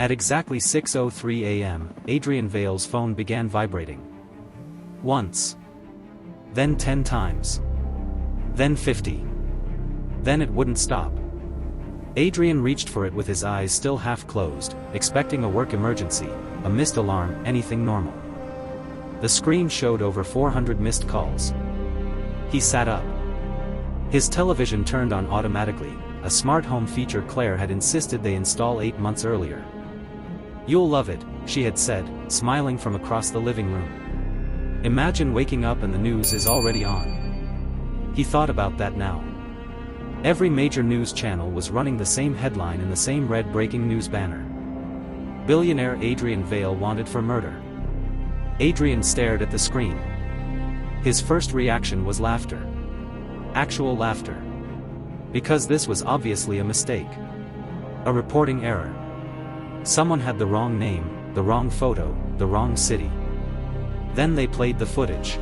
At exactly 6:03 a.m., Adrian Vale's phone began vibrating. Once. Then 10 times. Then 50. Then it wouldn't stop. Adrian reached for it with his eyes still half closed, expecting a work emergency, a missed alarm, anything normal. The screen showed over 400 missed calls. He sat up. His television turned on automatically, a smart home feature Claire had insisted they install 8 months earlier. "You'll love it," she had said, smiling from across the living room. Imagine waking up and the news is already on. He thought about that now. Every major news channel was running the same headline in the same red breaking news banner. Billionaire Adrian Vale wanted for murder. Adrian stared at the screen. His first reaction was laughter. Actual laughter. Because this was obviously a mistake. A reporting error. Someone had the wrong name, the wrong photo, the wrong city. Then they played the footage.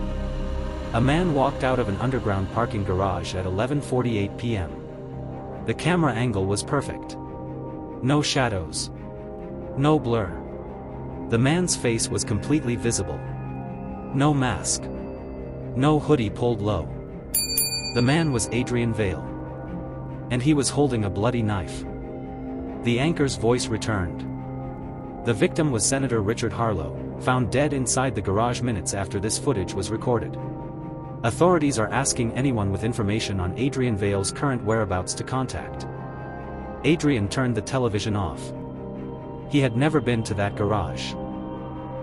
A man walked out of an underground parking garage at 11:48 p.m. The camera angle was perfect. No shadows. No blur. The man's face was completely visible. No mask. No hoodie pulled low. The man was Adrian Vale. And he was holding a bloody knife. The anchor's voice returned. The victim was Senator Richard Harlow, found dead inside the garage minutes after this footage was recorded. Authorities are asking anyone with information on Adrian Vale's current whereabouts to contact. Adrian turned the television off. He had never been to that garage.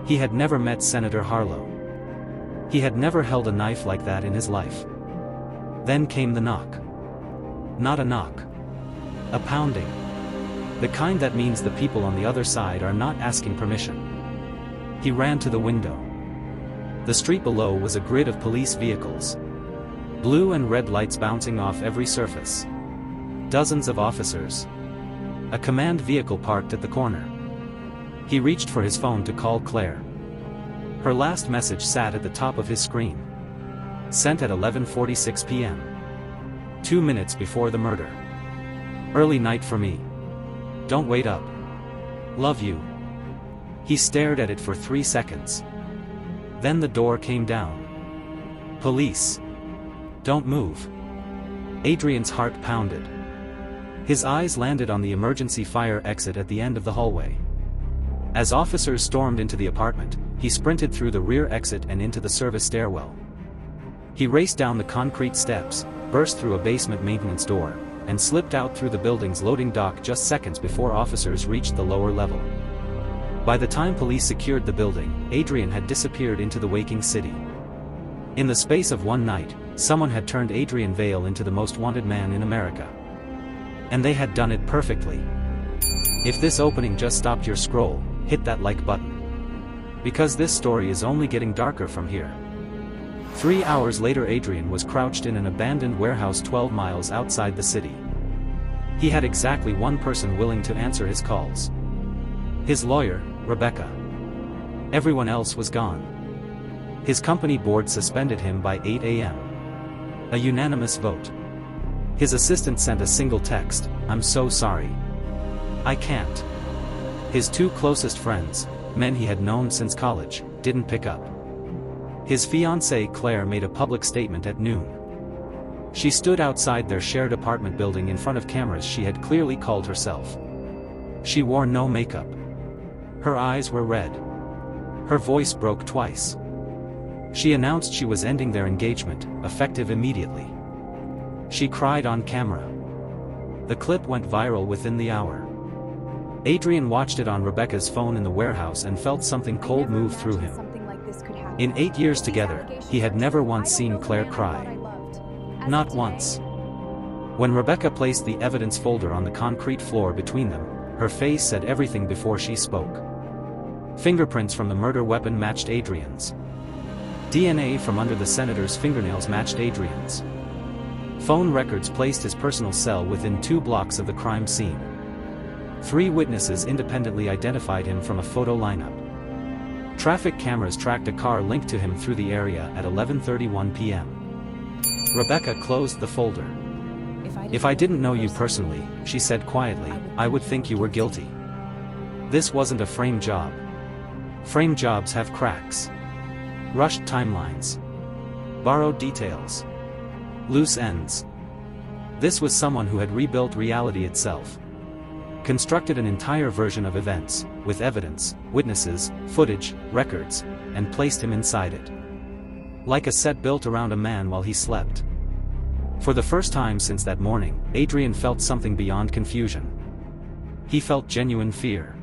He had never met Senator Harlow. He had never held a knife like that in his life. Then came the knock. Not a knock. A pounding. The kind that means the people on the other side are not asking permission. He ran to the window. The street below was a grid of police vehicles. Blue and red lights bouncing off every surface. Dozens of officers. A command vehicle parked at the corner. He reached for his phone to call Claire. Her last message sat at the top of his screen. Sent at 11:46 p.m. 2 minutes before the murder. "Early night for me. Don't wait up. Love you." He stared at it for 3 seconds. Then the door came down. "Police. Don't move." Adrian's heart pounded. His eyes landed on the emergency fire exit at the end of the hallway. As officers stormed into the apartment, he sprinted through the rear exit and into the service stairwell. He raced down the concrete steps, burst through a basement maintenance door, and slipped out through the building's loading dock just seconds before officers reached the lower level. By the time police secured the building, Adrian had disappeared into the waking city. In the space of one night, someone had turned Adrian Vale into the most wanted man in America. And they had done it perfectly. If this opening just stopped your scroll, hit that like button. Because this story is only getting darker from here. 3 hours later, Adrian was crouched in an abandoned warehouse 12 miles outside the city. He had exactly one person willing to answer his calls. His lawyer, Rebecca. Everyone else was gone. His company board suspended him by 8 a.m. A unanimous vote. His assistant sent a single text, "I'm so sorry. I can't." His 2 closest friends, men he had known since college, didn't pick up. His fiancée Claire made a public statement at noon. She stood outside their shared apartment building in front of cameras she had clearly called herself. She wore no makeup. Her eyes were red. Her voice broke twice. She announced she was ending their engagement, effective immediately. She cried on camera. The clip went viral within the hour. Adrian watched it on Rebecca's phone in the warehouse and felt something cold move through him. In 8 years together, he had never once seen Claire cry. Not once. When Rebecca placed the evidence folder on the concrete floor between them, her face said everything before she spoke. Fingerprints from the murder weapon matched Adrian's. DNA from under the senator's fingernails matched Adrian's. Phone records placed his personal cell within 2 blocks of the crime scene. 3 witnesses independently identified him from a photo lineup. Traffic cameras tracked a car linked to him through the area at 11:31 p.m. Rebecca closed the folder. "If I didn't know you personally," she said quietly, "I would think you were guilty. This wasn't a frame job. Frame jobs have cracks. Rushed timelines. Borrowed details. Loose ends. This was someone who had rebuilt reality itself. Constructed an entire version of events, with evidence, witnesses, footage, records, and placed him inside it. Like a set built around a man while he slept. For the first time since that morning, Adrian felt something beyond confusion. He felt genuine fear.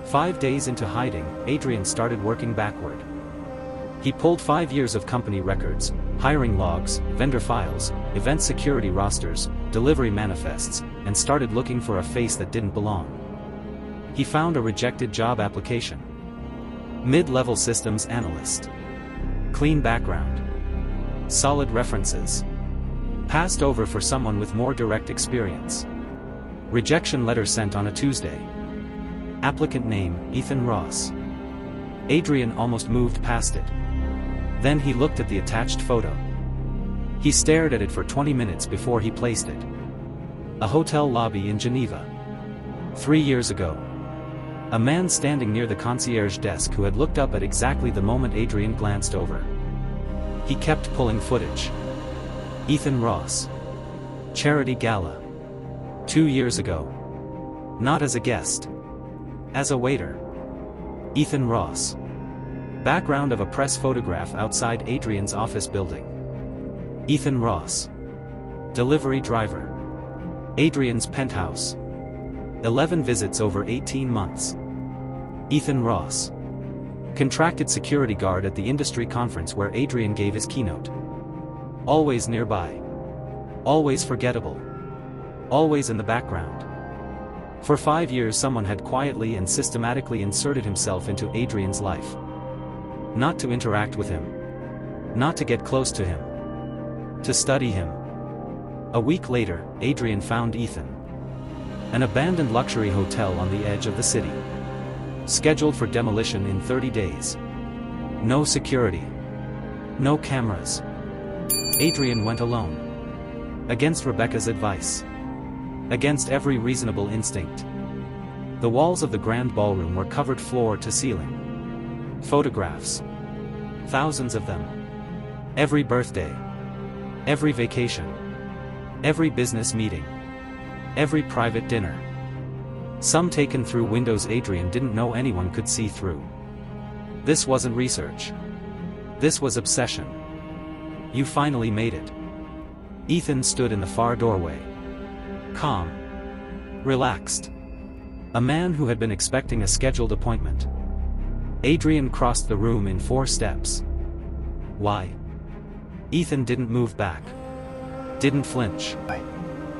5 days into hiding, Adrian started working backward. He pulled 5 years of company records, hiring logs, vendor files, event security rosters, delivery manifests, and started looking for a face that didn't belong. He found a rejected job application. Mid-level systems analyst. Clean background. Solid references. Passed over for someone with more direct experience. Rejection letter sent on a Tuesday. Applicant name, Ethan Ross. Adrian almost moved past it. Then he looked at the attached photo. He stared at it for 20 minutes before he placed it. A hotel lobby in Geneva. 3 years ago. A man standing near the concierge desk who had looked up at exactly the moment Adrian glanced over. He kept pulling footage. Ethan Ross. Charity Gala. 2 years ago. Not as a guest. As a waiter. Ethan Ross. Background of a press photograph outside Adrian's office building. Ethan Ross. Delivery driver. Adrian's penthouse. 11 visits over 18 months. Ethan Ross. Contracted security guard at the industry conference where Adrian gave his keynote. Always nearby. Always forgettable. Always in the background. For 5 years someone had quietly and systematically inserted himself into Adrian's life. Not to interact with him. Not to get close to him. To study him. A week later, Adrian found Ethan. An abandoned luxury hotel on the edge of the city. Scheduled for demolition in 30 days. No security. No cameras. Adrian went alone. Against Rebecca's advice. Against every reasonable instinct. The walls of the grand ballroom were covered floor to ceiling. Photographs. Thousands of them. Every birthday. Every vacation. Every business meeting. Every private dinner. Some taken through windows Adrian didn't know anyone could see through. This wasn't research. This was obsession. You finally made it. Ethan stood in the far doorway. Calm. Relaxed. A man who had been expecting a scheduled appointment. Adrian crossed the room in 4 steps. Why? Ethan didn't move back. Didn't flinch.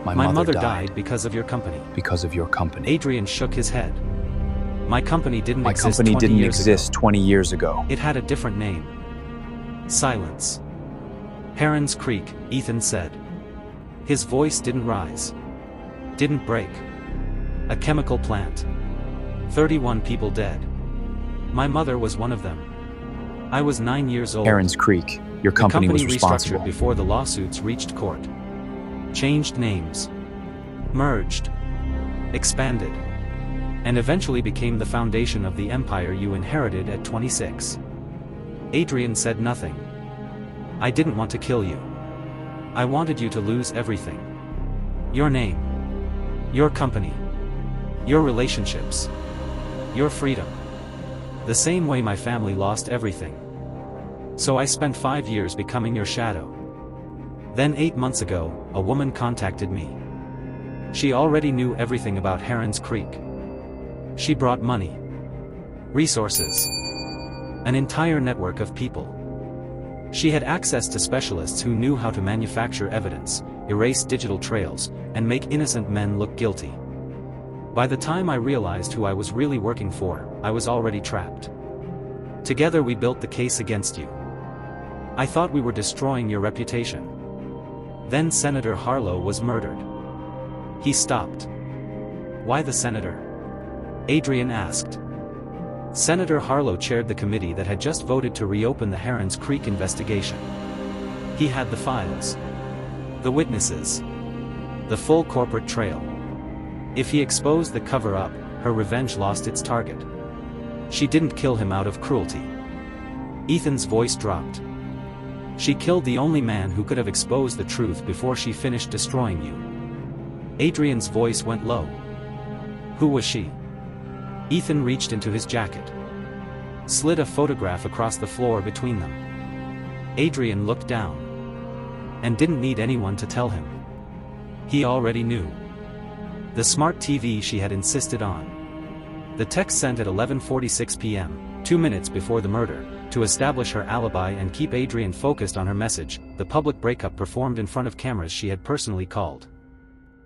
My mother died because of your company. Because of your company. Adrian shook his head. My company didn't My exist company 20 didn't years exist ago. 20 years ago. It had a different name. Silence. Heron's Creek, Ethan said. His voice didn't rise. Didn't break. A chemical plant. 31 people dead. My mother was one of them. I was 9 years old. Heron's Creek. Your company was responsible. Restructured before the lawsuits reached court. Changed names. Merged. Expanded. And eventually became the foundation of the empire you inherited at 26. Adrian said nothing. I didn't want to kill you. I wanted you to lose everything. Your name. Your company. Your relationships. Your freedom. The same way my family lost everything. So I spent 5 years becoming your shadow. Then 8 months ago, a woman contacted me. She already knew everything about Heron's Creek. She brought money. Resources. An entire network of people. She had access to specialists who knew how to manufacture evidence, erase digital trails, and make innocent men look guilty. By the time I realized who I was really working for, I was already trapped. Together we built the case against you. I thought we were destroying your reputation. Then Senator Harlow was murdered. He stopped. Why the senator? Adrian asked. Senator Harlow chaired the committee that had just voted to reopen the Heron's Creek investigation. He had the files. The witnesses. The full corporate trail. If he exposed the cover-up, her revenge lost its target. She didn't kill him out of cruelty. Ethan's voice dropped. She killed the only man who could have exposed the truth before she finished destroying you. Adrian's voice went low. Who was she? Ethan reached into his jacket. Slid a photograph across the floor between them. Adrian looked down. And didn't need anyone to tell him. He already knew. The smart TV she had insisted on. The text sent at 11:46 p.m., 2 minutes before the murder, to establish her alibi and keep Adrian focused on her message, the public breakup performed in front of cameras she had personally called.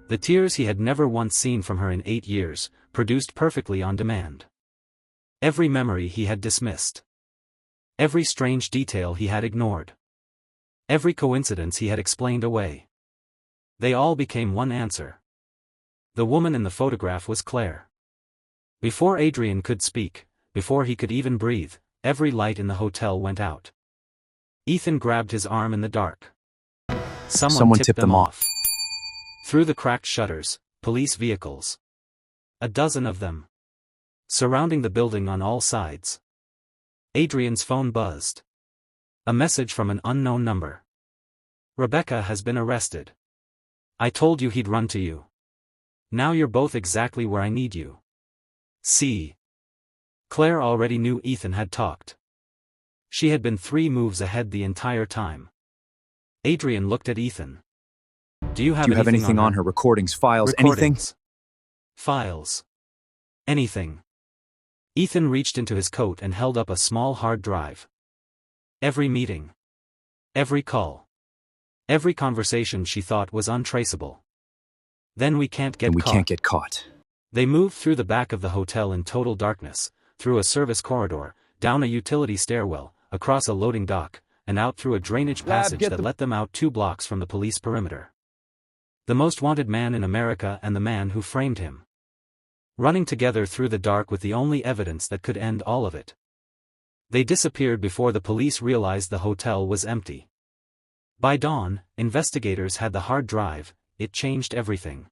The tears he had never once seen from her in 8 years, produced perfectly on demand. Every memory he had dismissed. Every strange detail he had ignored. Every coincidence he had explained away. They all became one answer. The woman in the photograph was Claire. Before Adrian could speak, before he could even breathe, every light in the hotel went out. Ethan grabbed his arm in the dark. Someone tipped them off. Through the cracked shutters, police vehicles. A dozen of them. Surrounding the building on all sides. Adrian's phone buzzed. A message from an unknown number. Rebecca has been arrested. I told you he'd run to you. Now you're both exactly where I need you. See. Claire already knew Ethan had talked. She had been 3 moves ahead the entire time. Adrian looked at Ethan. Do you have anything on her? Recordings, files, anything? Files. Anything. Ethan reached into his coat and held up a small hard drive. Every meeting. Every call. Every conversation she thought was untraceable. Then we can't get caught. They moved through the back of the hotel in total darkness, through a service corridor, down a utility stairwell, across a loading dock, and out through a drainage passage that let them out 2 blocks from the police perimeter. The most wanted man in America and the man who framed him. Running together through the dark with the only evidence that could end all of it. They disappeared before the police realized the hotel was empty. By dawn, investigators had the hard drive. It changed everything.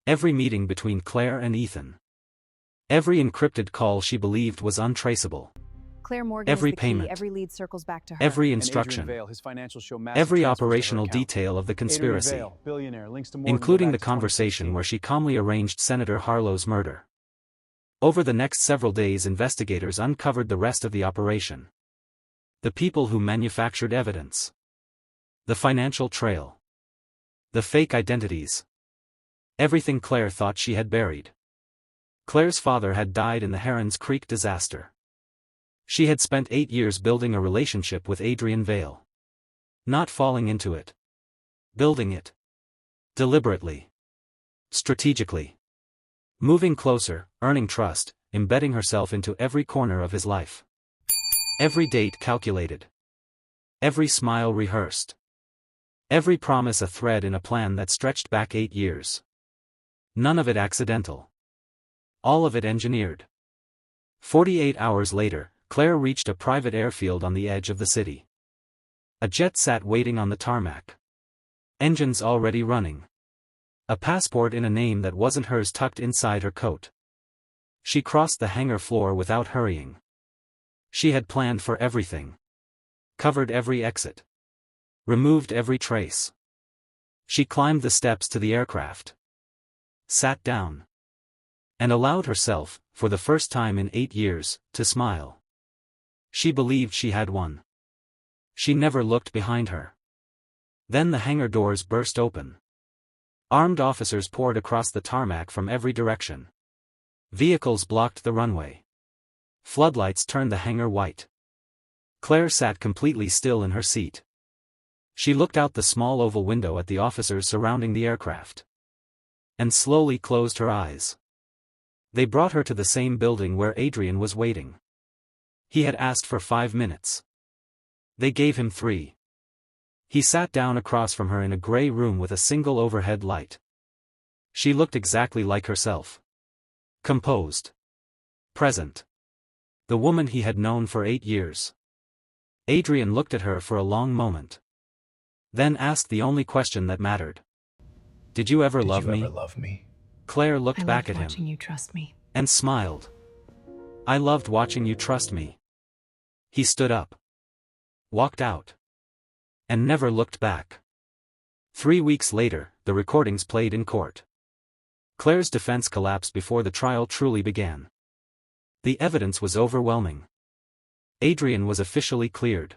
Every meeting between Claire and Ethan. Every encrypted call she believed was untraceable. Claire Morgan every is the payment, key. Every lead circles back to her. every instruction, every operational detail of the conspiracy, including the conversation where she calmly arranged Senator Harlow's murder. Over the next several days, investigators uncovered the rest of the operation. The people who manufactured evidence. The financial trail. The fake identities. Everything Claire thought she had buried. Claire's father had died in the Herons Creek disaster. She had spent 8 years building a relationship with Adrian Vale. Not falling into it. Building it. Deliberately. Strategically. Moving closer, earning trust, embedding herself into every corner of his life. Every date calculated. Every smile rehearsed. Every promise a thread in a plan that stretched back 8 years. None of it accidental. All of it engineered. 48 hours later, Claire reached a private airfield on the edge of the city. A jet sat waiting on the tarmac. Engines already running. A passport in a name that wasn't hers tucked inside her coat. She crossed the hangar floor without hurrying. She had planned for everything. Covered every exit. Removed every trace. She climbed the steps to the aircraft. Sat down. And allowed herself, for the first time in 8 years, to smile. She believed she had won. She never looked behind her. Then the hangar doors burst open. Armed officers poured across the tarmac from every direction. Vehicles blocked the runway. Floodlights turned the hangar white. Claire sat completely still in her seat. She looked out the small oval window at the officers surrounding the aircraft. And slowly closed her eyes. They brought her to the same building where Adrian was waiting. He had asked for 5 minutes. They gave him 3. He sat down across from her in a gray room with a single overhead light. She looked exactly like herself. Composed. Present. The woman he had known for 8 years. Adrian looked at her for a long moment. Then asked the only question that mattered. Did you ever love me? Claire Claire looked back at him. Watching you trust me. And smiled. I loved watching you trust me. He stood up. Walked out. And never looked back. 3 weeks later, the recordings played in court. Claire's defense collapsed before the trial truly began. The evidence was overwhelming. Adrian was officially cleared.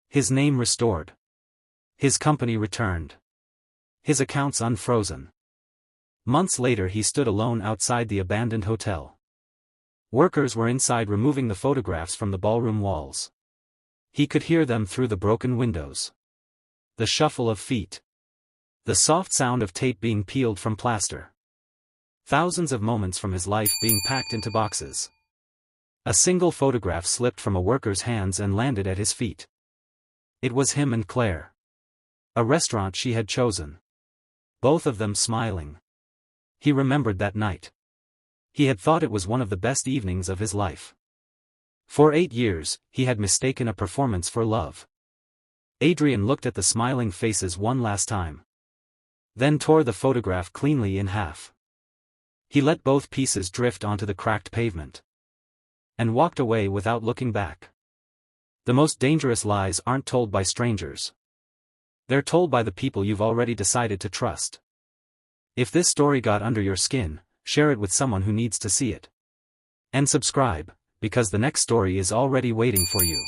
His name restored. His company returned. His accounts unfrozen. Months later he stood alone outside the abandoned hotel. Workers were inside removing the photographs from the ballroom walls. He could hear them through the broken windows. The shuffle of feet. The soft sound of tape being peeled from plaster. Thousands of moments from his life being packed into boxes. A single photograph slipped from a worker's hands and landed at his feet. It was him and Claire. A restaurant she had chosen. Both of them smiling. He remembered that night. He had thought it was one of the best evenings of his life. For 8 years, he had mistaken a performance for love. Adrian looked at the smiling faces one last time. Then tore the photograph cleanly in half. He let both pieces drift onto the cracked pavement. And walked away without looking back. The most dangerous lies aren't told by strangers. They're told by the people you've already decided to trust. If this story got under your skin, share it with someone who needs to see it. And subscribe, because the next story is already waiting for you.